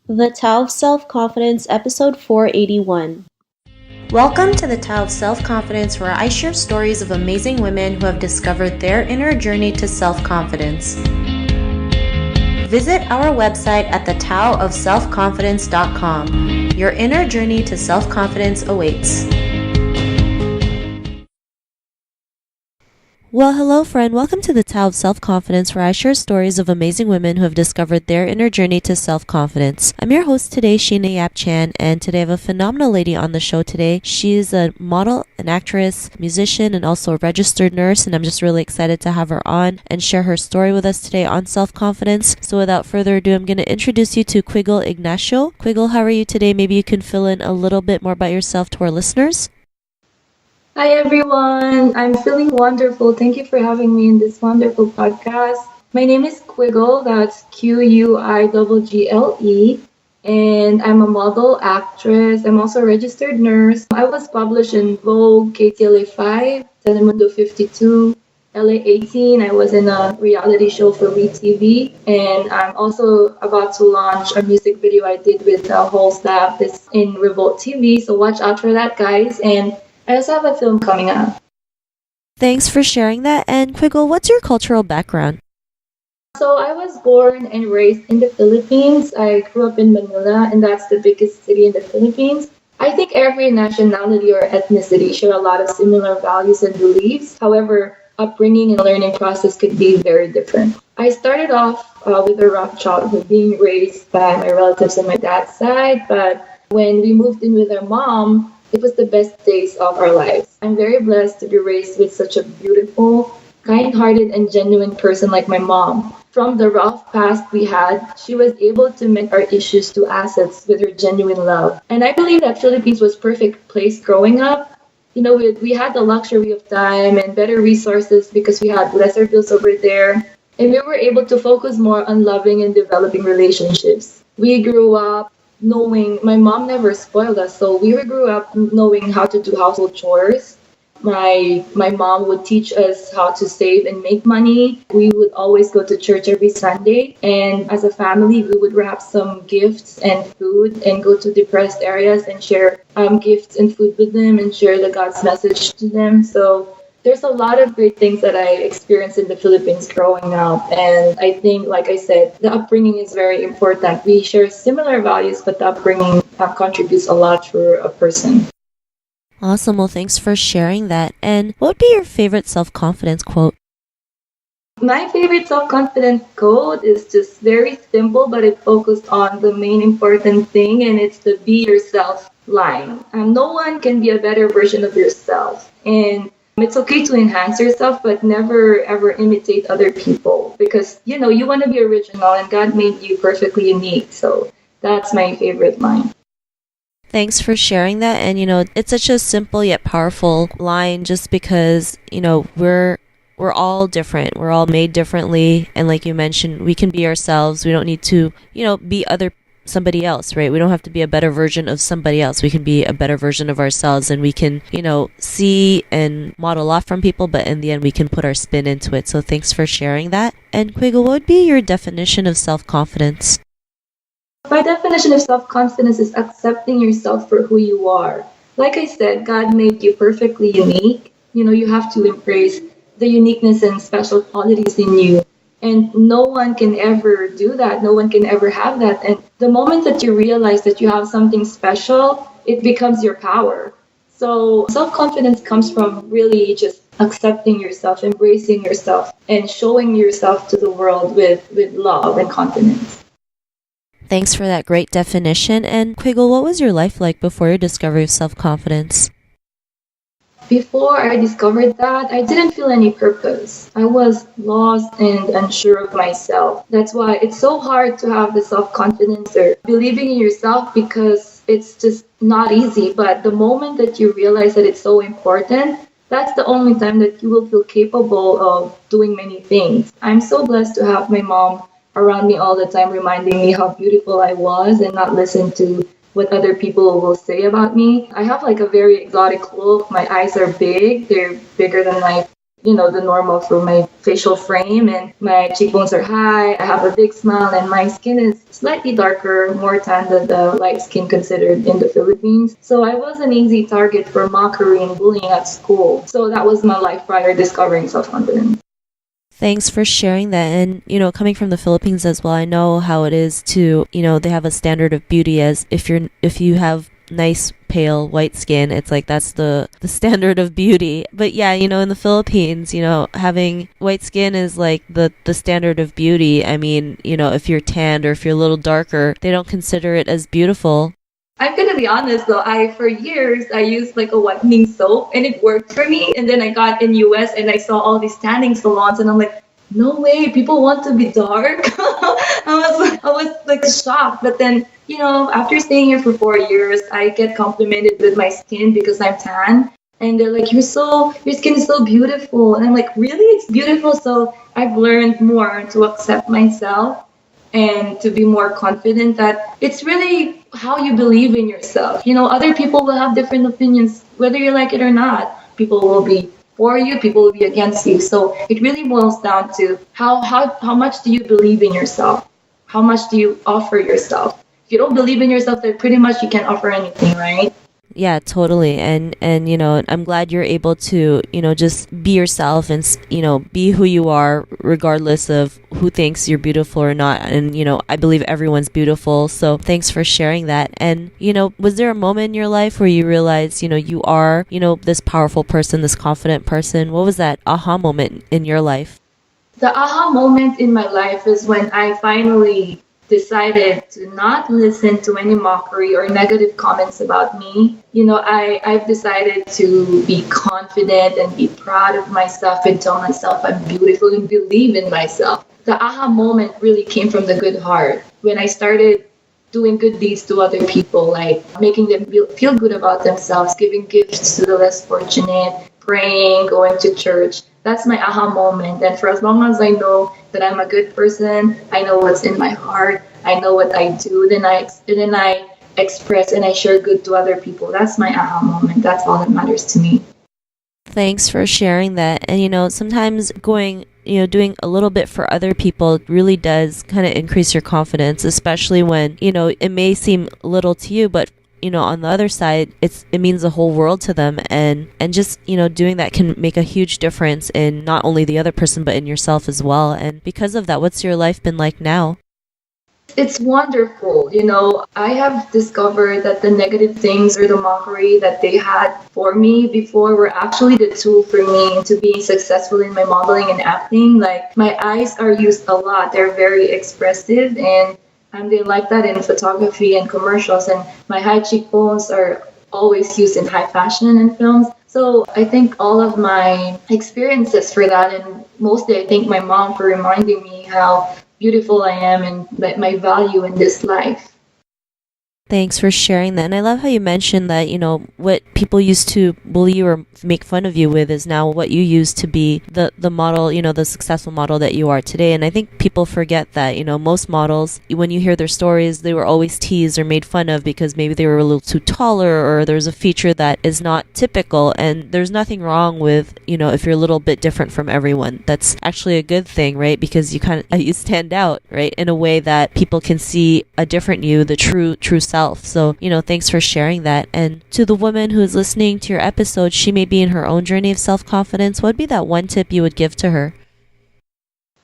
The Tao of Self-Confidence, Episode 481. Welcome to the Tao of Self-Confidence, where I share stories of amazing women who have discovered their inner journey to self-confidence. Visit our website at thetaoofselfconfidence.com. Your inner journey to self-confidence awaits. Well, hello friend. Welcome to the Tao of Self-Confidence, where I share stories of amazing women who have discovered their inner journey to self-confidence. I'm your host today, Sheena Yap Chan, and today I have a phenomenal lady on the show today. She is a model, an actress, musician, and also a registered nurse, and I'm just really excited to have her on and share her story with us today on self-confidence. So without further ado, I'm going to introduce you to Quiggle Ignacio. Quiggle, how are you today? Maybe you can fill in a little bit more about yourself to our listeners. Hi everyone, I'm feeling wonderful. Thank you for having me in this wonderful podcast. My name is Quiggle, that's Quiggle, and I'm a model, actress. I'm also a registered nurse. I was published in Vogue, KTLA 5, Telemundo 52, LA 18. I was in a reality show for WeTV, and I'm also about to launch a music video I did with the whole staff. This in Revolt TV, so watch out for that, guys. And I also have a film coming out. Thanks for sharing that. And Quiggle, what's your cultural background? So I was born and raised in the Philippines. I grew up in Manila, and that's the biggest city in the Philippines. I think every nationality or ethnicity share a lot of similar values and beliefs. However, upbringing and learning process could be very different. I started off with a rough childhood, being raised by my relatives on my dad's side, but when we moved in with our mom, it was the best days of our lives. I'm very blessed to be raised with such a beautiful, kind-hearted, and genuine person like my mom. From the rough past we had, she was able to make our issues to assets with her genuine love. And I believe that Philippines was perfect place growing up. You know, we had the luxury of time and better resources because we had lesser bills over there. And we were able to focus more on loving and developing relationships. We grew up knowing my mom never spoiled us, so we grew up knowing how to do household chores. My mom would teach us how to save and make money. We would always go to church every Sunday, and as a family we would wrap some gifts and food and go to depressed areas and share gifts and food with them and share the God's message to them. So there's a lot of great things that I experienced in the Philippines growing up. And I think, like I said, the upbringing is very important. We share similar values, but the upbringing contributes a lot for a person. Awesome. Well, thanks for sharing that. And what would be your favorite self-confidence quote? My favorite self-confidence quote is just very simple, but it focused on the main important thing, and it's the be yourself line. No one can be a better version of yourself. And it's okay to enhance yourself, but never ever imitate other people because, you know, you want to be original and God made you perfectly unique. So that's my favorite line. Thanks for sharing that. And, it's such a simple yet powerful line just because, we're all different. We're all made differently. And like you mentioned, we can be ourselves. We don't need to, be somebody else, right? We don't have to be a better version of somebody else. We can be a better version of ourselves, and we can, see and model off from people, but in the end we can put our spin into it. So thanks for sharing that. And Quiggle, what would be your definition of self-confidence? My definition of self-confidence is accepting yourself for who you are. Like I said, God made you perfectly unique. You have to embrace the uniqueness and special qualities in you. And no one can ever do that. No one can ever have that. And the moment that you realize that you have something special, it becomes your power. So self-confidence comes from really just accepting yourself, embracing yourself, and showing yourself to the world with love and confidence. Thanks for that great definition. And Quiggle, what was your life like before your discovery of self-confidence? Before I discovered that, I didn't feel any purpose. I was lost and unsure of myself. That's why it's so hard to have the self-confidence or believing in yourself because it's just not easy. But the moment that you realize that it's so important, that's the only time that you will feel capable of doing many things. I'm so blessed to have my mom around me all the time reminding me how beautiful I was and not listen to what other people will say about me. I have like a very exotic look. My eyes are big. They're bigger than my the normal for my facial frame, and my cheekbones are high. I have a big smile, and my skin is slightly darker, more tan than the light skin considered in the Philippines. So I was an easy target for mockery and bullying at school. So that was my life prior discovering self-confidence. Thanks for sharing that. And, coming from the Philippines as well, I know how it is to, they have a standard of beauty as if you have nice pale white skin, it's like that's the standard of beauty. But yeah, in the Philippines, having white skin is like the standard of beauty. I mean, if you're tanned or if you're a little darker, they don't consider it as beautiful. I'm gonna be honest though, for years I used like a whitening soap and it worked for me. And then I got in US and I saw all these tanning salons and I'm like, no way, people want to be dark. I was like shocked. But then, after staying here for 4 years, I get complimented with my skin because I'm tan. And they're like, your skin is so beautiful. And I'm like, really? It's beautiful. So I've learned more to accept myself and to be more confident that it's really how you believe in yourself. Other people will have different opinions, whether you like it or not. People will be for you, people will be against you. So it really boils down to how much do you believe in yourself? How much do you offer yourself? If you don't believe in yourself, then pretty much you can't offer anything, right? Yeah, totally. And I'm glad you're able to, just be yourself and, be who you are regardless of who thinks you're beautiful or not. And, I believe everyone's beautiful. So thanks for sharing that. And, was there a moment in your life where you realized, you are, this powerful person, this confident person? What was that aha moment in your life? The aha moment in my life is when I finally decided to not listen to any mockery or negative comments about me. I've decided to be confident and be proud of myself and tell myself I'm beautiful and believe in myself. The aha moment really came from the good heart when I started doing good deeds to other people, like making them feel good about themselves, giving gifts to the less fortunate, praying, going to church. That's my aha moment. And for as long as I know that I'm a good person, I know what's in my heart, I know what I do, then I express and I share good to other people. That's my aha moment. That's all that matters to me. Thanks for sharing that. And sometimes doing a little bit for other people really does kind of increase your confidence, especially when, it may seem little to you, but on the other side, it means the whole world to them, and just doing that can make a huge difference in not only the other person but in yourself as well. And because of that, what's your life been like now? It's wonderful. I have discovered that the negative things or the mockery that they had for me before were actually the tool for me to be successful in my modeling and acting. Like, my eyes are used a lot. They're very expressive, and they like that in photography and commercials. And my high cheekbones are always used in high fashion and films. So I think all of my experiences for that, and mostly I thank my mom for reminding me how beautiful I am and my value in this life. Thanks for sharing that. And I love how you mentioned that, what people used to bully you or make fun of you with is now what you use to be the model, the successful model that you are today. And I think people forget that, most models, when you hear their stories, they were always teased or made fun of because maybe they were a little too taller or there's a feature that is not typical. And there's nothing wrong with, if you're a little bit different from everyone. That's actually a good thing, right? Because you stand out, right? In a way that people can see a different you, the true self. So, thanks for sharing that. And to the woman who is listening to your episode, she may be in her own journey of self-confidence. What would be that one tip you would give to her?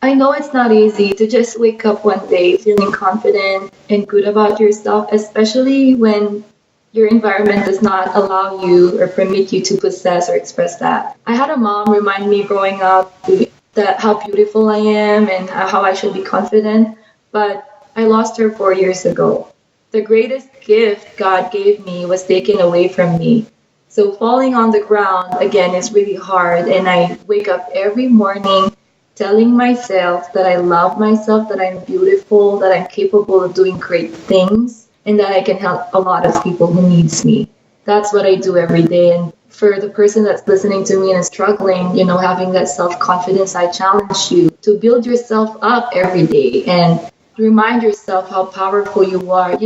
I know it's not easy to just wake up one day feeling confident and good about yourself, especially when your environment does not allow you or permit you to possess or express that. I had a mom remind me growing up that how beautiful I am and how I should be confident, but I lost her 4 years ago. The greatest gift God gave me was taken away from me. So falling on the ground again is really hard, and I wake up every morning telling myself that I love myself, that I'm beautiful, that I'm capable of doing great things, and that I can help a lot of people who needs me. That's what I do every day. And for the person that's listening to me and is struggling, having that self-confidence, I challenge you to build yourself up every day and remind yourself how powerful you are.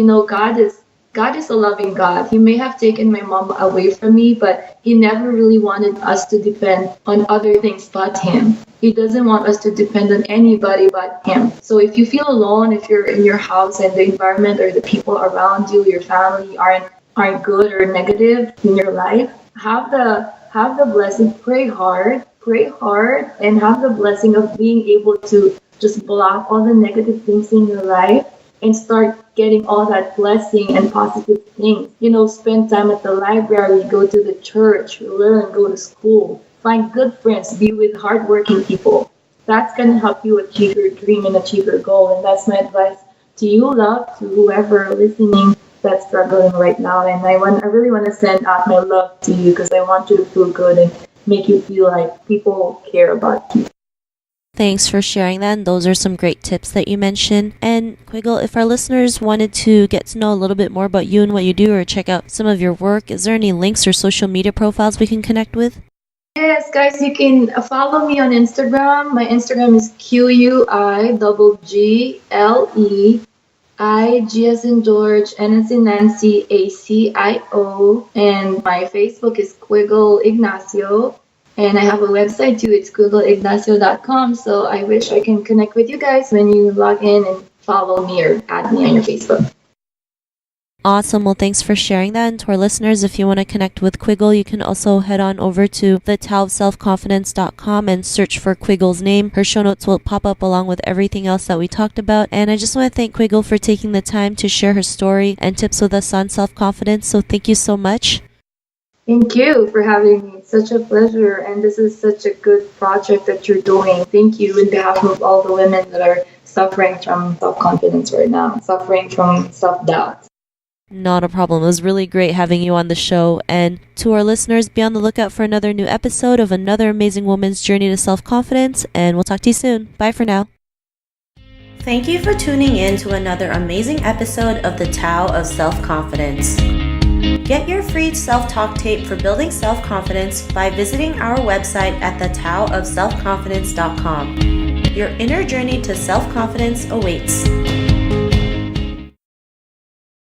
God is a loving God. He may have taken my mom away from me, but He never really wanted us to depend on other things but Him. He doesn't want us to depend on anybody but Him. So if you feel alone, if you're in your house and the environment or the people around you, your family aren't good or negative in your life, have the blessing, pray hard, and have the blessing of being able to just block all the negative things in your life and start getting all that blessing and positive things. Spend time at the library, go to the church, learn, go to school, find good friends, be with hardworking people. That's going to help you achieve your dream and achieve your goal. And that's my advice to you, love, to whoever listening that's struggling right now. And I really want to send out my love to you because I want you to feel good and make you feel like people care about you. Thanks for sharing that. And those are some great tips that you mentioned. And Quiggle, if our listeners wanted to get to know a little bit more about you and what you do or check out some of your work, is there any links or social media profiles we can connect with? Yes, guys, you can follow me on Instagram. My Instagram is QUIGGLEI, G as in George, N as in Nancy, ACIO. And my Facebook is Quiggle Ignacio. And I have a website too, it's QuiggleIgnacio.com. So I wish I can connect with you guys when you log in and follow me or add me on your Facebook. Awesome. Well, thanks for sharing that. And to our listeners, if you want to connect with Quiggle, you can also head on over to thetaoofselfconfidence.com and search for Quiggle's name. Her show notes will pop up along with everything else that we talked about. And I just want to thank Quiggle for taking the time to share her story and tips with us on self-confidence. So thank you so much. Thank you for having me. It's such a pleasure. And this is such a good project that you're doing. Thank you on behalf of all the women that are suffering from self-confidence right now, suffering from self-doubt. Not a problem. It was really great having you on the show. And to our listeners, be on the lookout for another new episode of another amazing woman's journey to self-confidence. And we'll talk to you soon. Bye for now. Thank you for tuning in to another amazing episode of the Tao of Self-Confidence. Get your free self-talk tape for building self-confidence by visiting our website at thetaoofselfconfidence.com. Your inner journey to self-confidence awaits.